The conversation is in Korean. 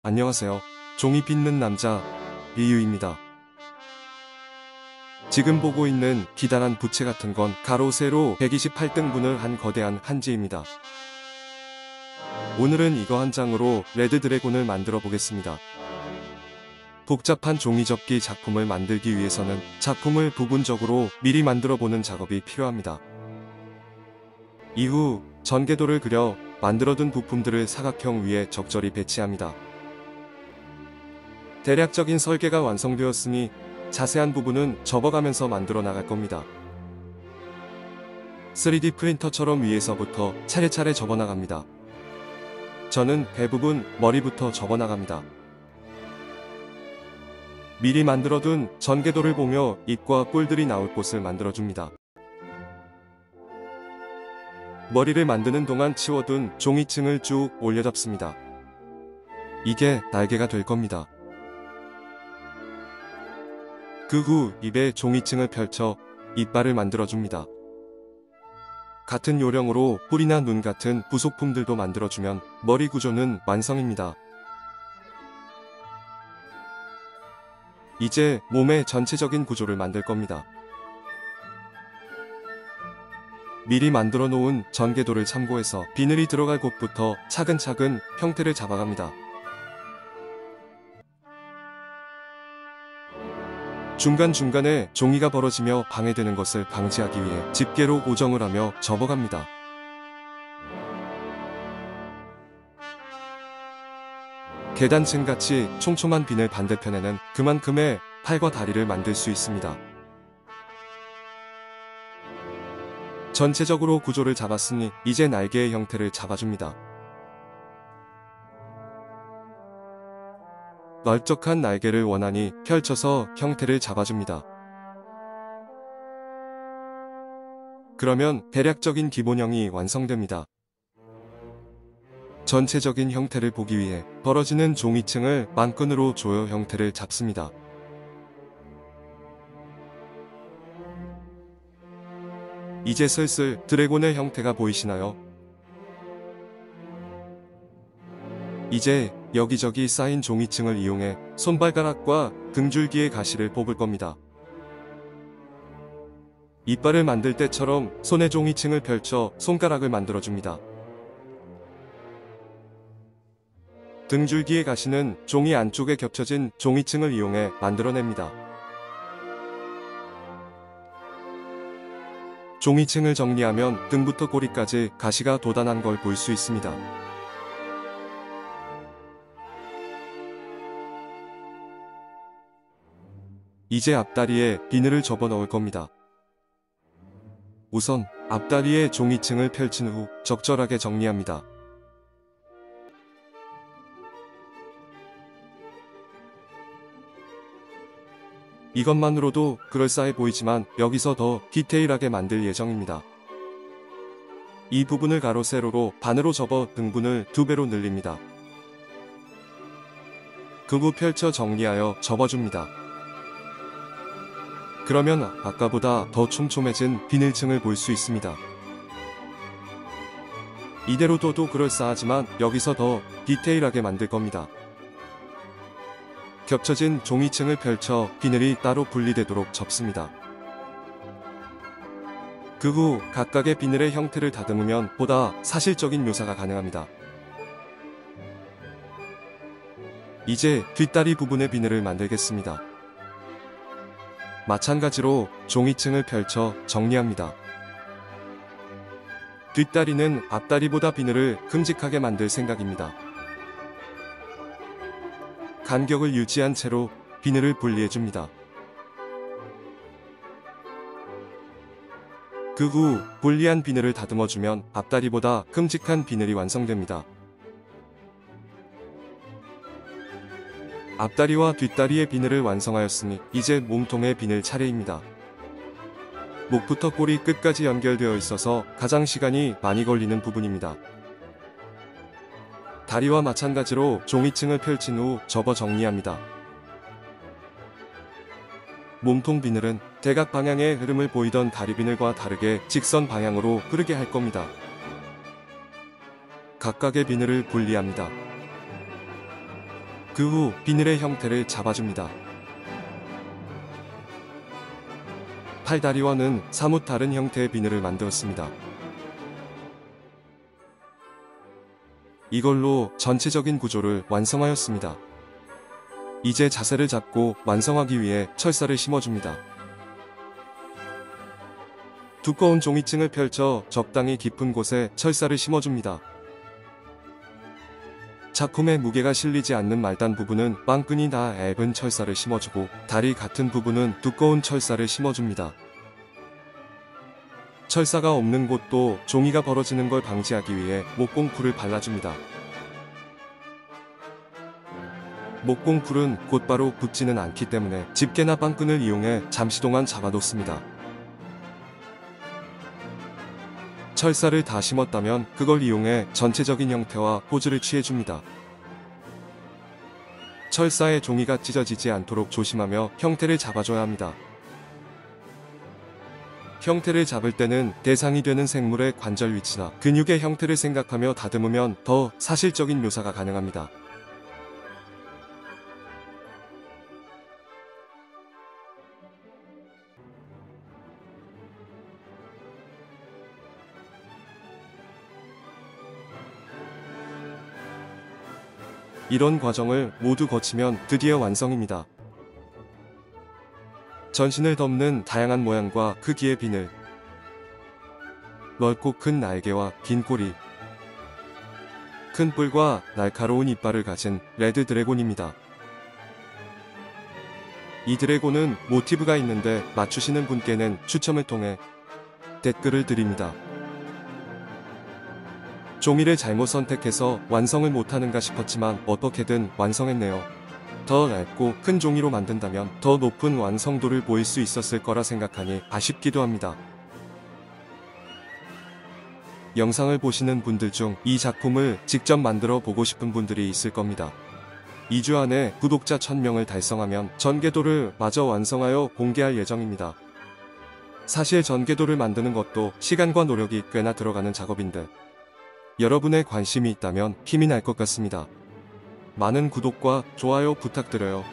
안녕하세요. 종이 빚는 남자 리유입니다. 지금 보고 있는 기다란 부채 같은 건 가로 세로 128등분을 한 거대한 한지입니다. 오늘은 이거 한 장으로 레드 드래곤을 만들어 보겠습니다. 복잡한 종이 접기 작품을 만들기 위해서는 작품을 부분적으로 미리 만들어 보는 작업이 필요합니다. 이후 전개도를 그려 만들어둔 부품들을 사각형 위에 적절히 배치합니다. 대략적인 설계가 완성되었으니 자세한 부분은 접어가면서 만들어 나갈 겁니다. 3D 프린터처럼 위에서부터 차례차례 접어 나갑니다. 저는 배 부분 머리부터 접어 나갑니다. 미리 만들어둔 전개도를 보며 입과 뿔들이 나올 곳을 만들어줍니다. 머리를 만드는 동안 치워둔 종이층을 쭉 올려잡습니다. 이게 날개가 될 겁니다. 그 후 입에 종이층을 펼쳐 이빨을 만들어줍니다. 같은 요령으로 뿔이나 눈 같은 부속품들도 만들어주면 머리 구조는 완성입니다. 이제 몸의 전체적인 구조를 만들 겁니다. 미리 만들어 놓은 전개도를 참고해서 비늘이 들어갈 곳부터 차근차근 형태를 잡아갑니다. 중간중간에 종이가 벌어지며 방해되는 것을 방지하기 위해 집게로 고정을 하며 접어갑니다. 계단층같이 촘촘한 비늘 반대편에는 그만큼의 팔과 다리를 만들 수 있습니다. 전체적으로 구조를 잡았으니 이제 날개의 형태를 잡아줍니다. 넓적한 날개를 원하니 펼쳐서 형태를 잡아줍니다. 그러면 대략적인 기본형이 완성됩니다. 전체적인 형태를 보기 위해 벌어지는 종이층을 망끈으로 조여 형태를 잡습니다. 이제 슬슬 드래곤의 형태가 보이시나요? 이제 여기저기 쌓인 종이층을 이용해 손발가락과 등줄기의 가시를 뽑을 겁니다. 이빨을 만들 때처럼 손에 종이층을 펼쳐 손가락을 만들어줍니다. 등줄기의 가시는 종이 안쪽에 겹쳐진 종이층을 이용해 만들어냅니다. 종이층을 정리하면 등부터 꼬리까지 가시가 돋아난 걸 볼 수 있습니다. 이제 앞다리에 비늘을 접어 넣을 겁니다. 우선 앞다리에 종이층을 펼친 후 적절하게 정리합니다. 이것만으로도 그럴싸해 보이지만 여기서 더 디테일하게 만들 예정입니다. 이 부분을 가로 세로로 반으로 접어 등분을 2배로 늘립니다. 그 후 펼쳐 정리하여 접어줍니다. 그러면 아까보다 더 촘촘해진 비늘층을 볼 수 있습니다. 이대로 둬도 그럴싸하지만 여기서 더 디테일하게 만들 겁니다. 겹쳐진 종이층을 펼쳐 비늘이 따로 분리되도록 접습니다. 그 후 각각의 비늘의 형태를 다듬으면 보다 사실적인 묘사가 가능합니다. 이제 뒷다리 부분의 비늘을 만들겠습니다. 마찬가지로 종이층을 펼쳐 정리합니다. 뒷다리는 앞다리보다 비늘을 큼직하게 만들 생각입니다. 간격을 유지한 채로 비늘을 분리해줍니다. 그 후 분리한 비늘을 다듬어주면 앞다리보다 큼직한 비늘이 완성됩니다. 앞다리와 뒷다리의 비늘을 완성하였으니 이제 몸통의 비늘 차례입니다. 목부터 꼬리 끝까지 연결되어 있어서 가장 시간이 많이 걸리는 부분입니다. 다리와 마찬가지로 종이층을 펼친 후 접어 정리합니다. 몸통 비늘은 대각 방향의 흐름을 보이던 다리 비늘과 다르게 직선 방향으로 흐르게 할 겁니다. 각각의 비늘을 분리합니다. 그 후 비늘의 형태를 잡아줍니다. 팔다리와는 사뭇 다른 형태의 비늘을 만들었습니다. 이걸로 전체적인 구조를 완성하였습니다. 이제 자세를 잡고 완성하기 위해 철사를 심어줍니다. 두꺼운 종이층을 펼쳐 적당히 깊은 곳에 철사를 심어줍니다. 작품에 무게가 실리지 않는 말단 부분은 빵끈이 다 얇은 철사를 심어주고 다리 같은 부분은 두꺼운 철사를 심어줍니다. 철사가 없는 곳도 종이가 벌어지는 걸 방지하기 위해 목공풀을 발라줍니다. 목공풀은 곧바로 붙지는 않기 때문에 집게나 빵끈을 이용해 잠시 동안 잡아놓습니다. 철사를 다 심었다면 그걸 이용해 전체적인 형태와 포즈를 취해줍니다. 철사에 종이가 찢어지지 않도록 조심하며 형태를 잡아줘야 합니다. 형태를 잡을 때는 대상이 되는 생물의 관절 위치나 근육의 형태를 생각하며 다듬으면 더 사실적인 묘사가 가능합니다. 이런 과정을 모두 거치면 드디어 완성입니다. 전신을 덮는 다양한 모양과 크기의 비늘, 넓고 큰 날개와 긴 꼬리, 큰 뿔과 날카로운 이빨을 가진 레드 드래곤입니다. 이 드래곤은 모티브가 있는데 맞추시는 분께는 추첨을 통해 댓글을 드립니다. 종이를 잘못 선택해서 완성을 못하는가 싶었지만 어떻게든 완성했네요. 더 얇고 큰 종이로 만든다면 더 높은 완성도를 보일 수 있었을 거라 생각하니 아쉽기도 합니다. 영상을 보시는 분들 중 이 작품을 직접 만들어 보고 싶은 분들이 있을 겁니다. 2주 안에 구독자 1000명을 달성하면 전개도를 마저 완성하여 공개할 예정입니다. 사실 전개도를 만드는 것도 시간과 노력이 꽤나 들어가는 작업인데 여러분의 관심이 있다면 힘이 날 것 같습니다. 많은 구독과 좋아요 부탁드려요.